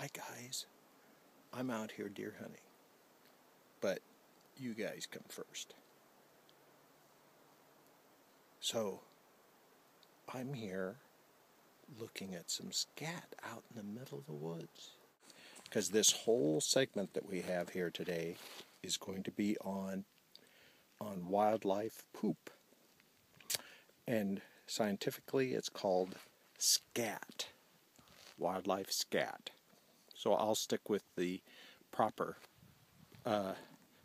Hi guys, I'm out here deer hunting, but you guys come first. So, I'm here looking at some scat out in the middle of the woods. Because this whole segment that we have here today is going to be on wildlife poop. And scientifically it's called scat, wildlife scat. So I'll stick with the proper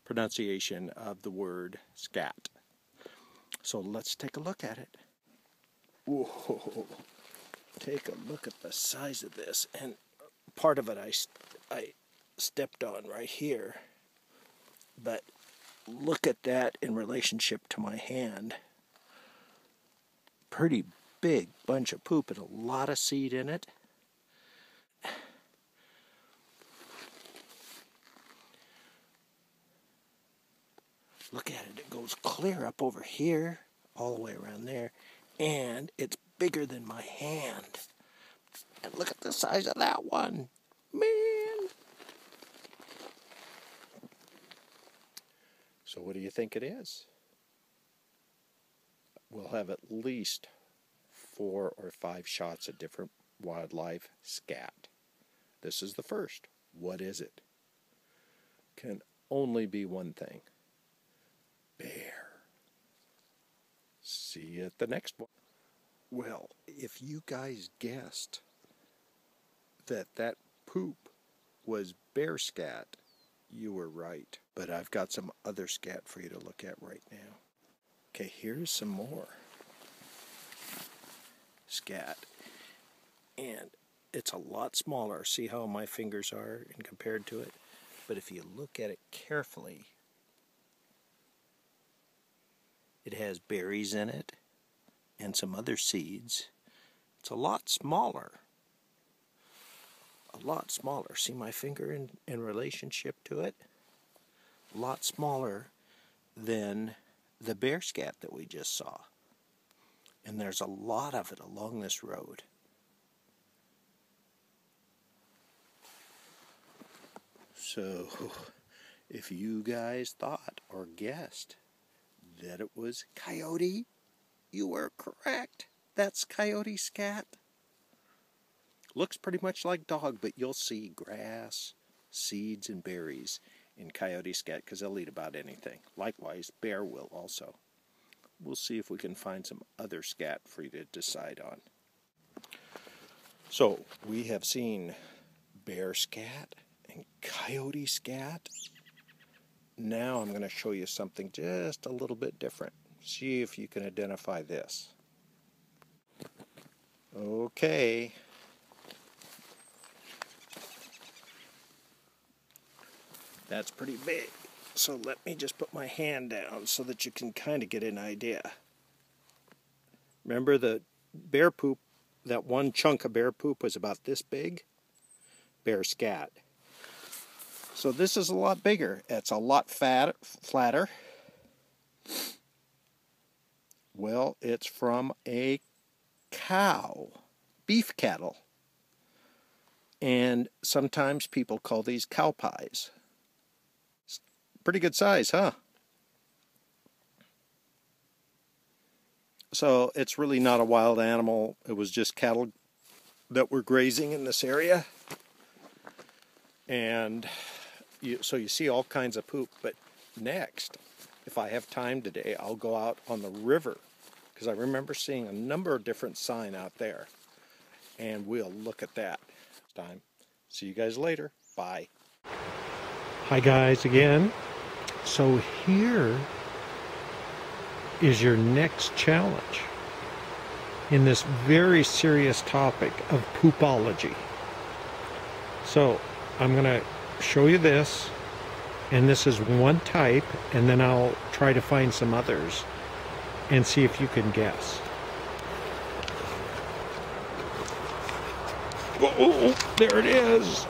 pronunciation of the word scat. So let's take a look at it. Whoa! Take a look at the size of this, and part of it I stepped on right here. But look at that in relationship to my hand. Pretty big bunch of poop and a lot of seed in it. Look at it, it goes clear up over here, all the way around there, and it's bigger than my hand. And look at the size of that one, man! So what do you think it is? We'll have at least 4 or 5 shots at different wildlife scat. This is the first. What is it? Can only be one thing. Bear. See you at the next one. Well, if you guys guessed that poop was bear scat, you were right. But I've got some other scat for you to look at right now. Okay, here's some more scat. And it's a lot smaller. See how my fingers are in compared to it? But if you look at it carefully, it has berries in it and some other seeds. It's a lot smaller. A lot smaller. See my finger in relationship to it? A lot smaller than the bear scat that we just saw. And there's a lot of it along this road. So, if you guys thought or guessed that it was coyote, you were correct. That's coyote scat. Looks pretty much like dog, but you'll see grass, seeds, and berries in coyote scat because they'll eat about anything. Likewise, bear will also. We'll see if we can find some other scat for you to decide on. So, we have seen bear scat and coyote scat. Now I'm going to show you something just a little bit different. See if you can identify this. Okay. That's pretty big. So let me just put my hand down so that you can kind of get an idea. Remember the bear poop, that one chunk of bear poop was about this big? Bear scat. So this is a lot bigger. It's a lot flatter. Well, it's from a cow, beef cattle. And sometimes people call these cow pies. Pretty good size, huh? So it's really not a wild animal. It was just cattle that were grazing in this area. And so you see all kinds of poop. But next, if I have time today, I'll go out on the river. Because I remember seeing a number of different signs out there. And we'll look at that next time. See you guys later. Bye. Hi guys again. So here is your next challenge in this very serious topic of poopology. So I'm going to show you this, and this is one type, and then I'll try to find some others and see if you can guess. Oh, there it is.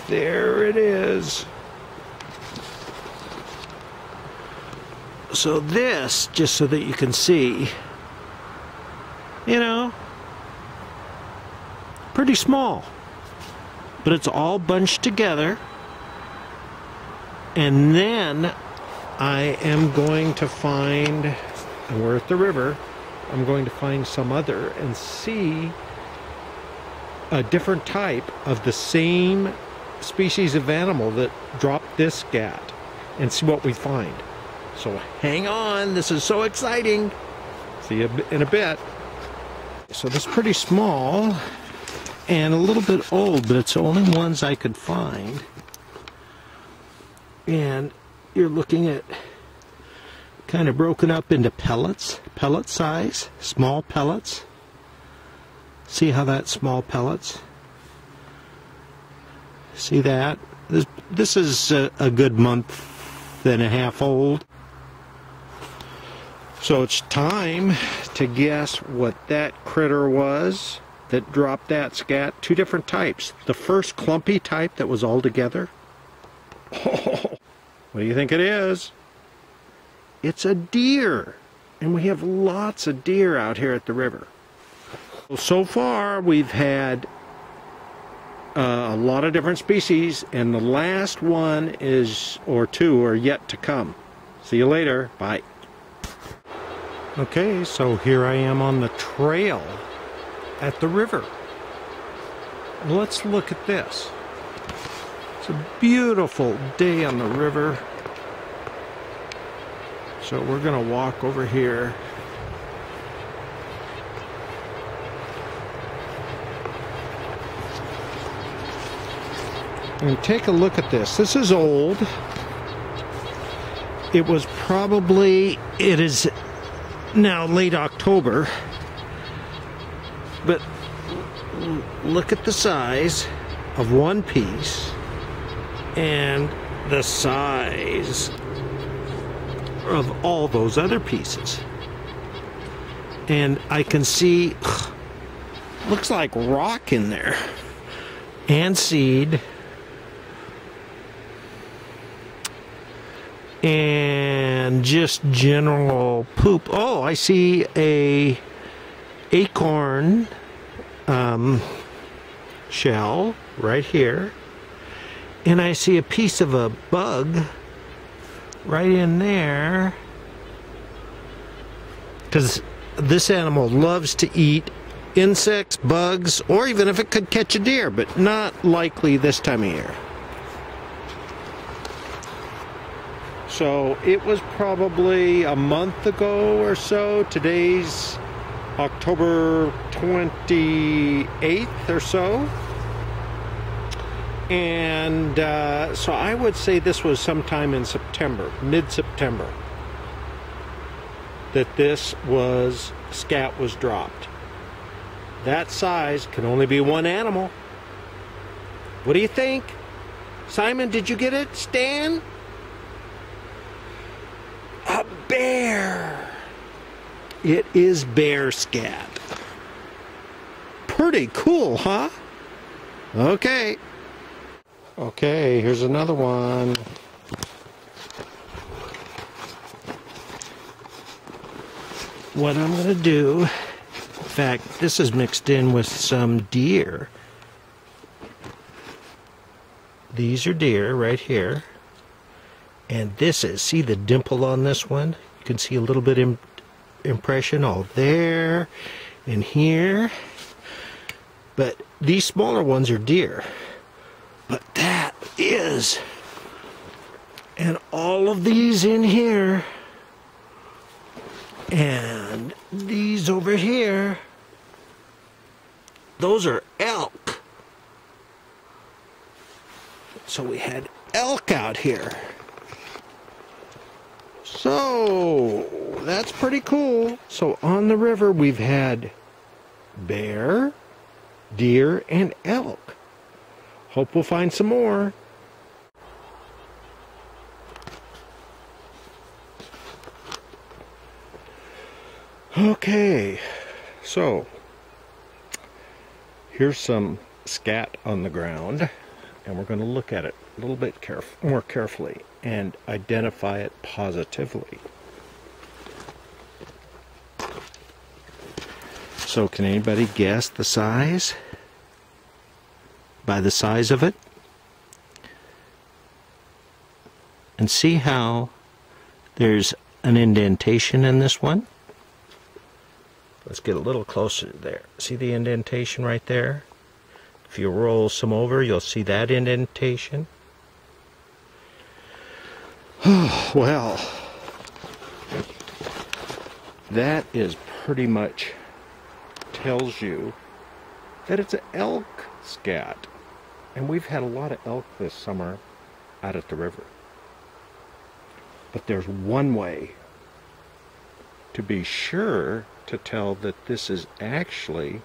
There it is. So this, just so that you can see, you know, pretty small. but it's all bunched together. And then I am going to find, and we're at the river, I'm going to find some other and see a different type of the same species of animal that dropped this scat and see what we find. So hang on, this is so exciting. See you in a bit. So this is pretty small and a little bit old, but it's the only ones I could find. And you're looking at kind of broken up into pellets, pellet size, small pellets. See how that's small pellets? See that? This is a good month and a half old. So it's time to guess what that critter was that dropped that scat. Two different types. The first clumpy type that was all together. Oh, what do you think it is? It's a deer. And we have lots of deer out here at the river. So far we've had a lot of different species, and the last one is, or two, are yet to come. See you later. Bye. Okay, so here I am on the trail at the river. Let's look at this. It's a beautiful day on the river. So we're going to walk over here. And take a look at this. This is old. It is now late October. But look at the size of one piece and the size of all those other pieces. And I can see, looks like rock in there, and seed, and just general poop. Oh, I see a acorn shell right here, and I see a piece of a bug right in there, because this animal loves to eat insects, bugs, or even if it could catch a deer, but not likely this time of year. So it was probably a month ago or so. Today's October 28th or so. And so I would say this was sometime in September, mid-September, that this scat was dropped. That size can only be one animal. What do you think? Simon, did you get it? Stan? A bear. It is bear scat. Pretty cool, huh? Okay. Okay, here's another one. What I'm going to do, in fact, this is mixed in with some deer. These are deer right here. And this is, see the dimple on this one? You can see a little bit impression all there and here. But these smaller ones are deer. But that is, and all of these in here, and these over here, those are elk. So we had elk out here. So that's pretty cool. So on the river we've had bear, deer, and elk. Hope we'll find some more. Okay, so here's some scat on the ground, and we're going to look at it a little bit more carefully and identify it positively. So can anybody guess the size? by the size of it. And see how there's an indentation in this one? Let's get a little closer there. See the indentation right there? If you roll some over, you'll see that indentation. Well, that is pretty much tells you that it's an elk scat. And we've had a lot of elk this summer out at the river. But there's one way to be sure to tell that this is actually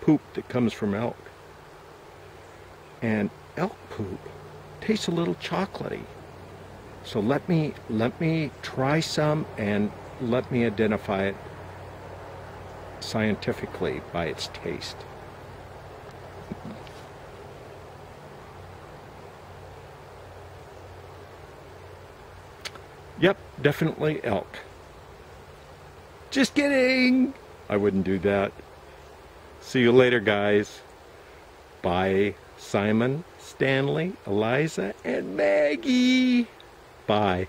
poop that comes from elk. And elk poop tastes a little chocolatey. So let me try some and let me identify it scientifically by its taste. Yep, definitely elk. Just kidding! I wouldn't do that. See you later, guys. Bye, Simon, Stanley, Eliza, and Maggie. Bye.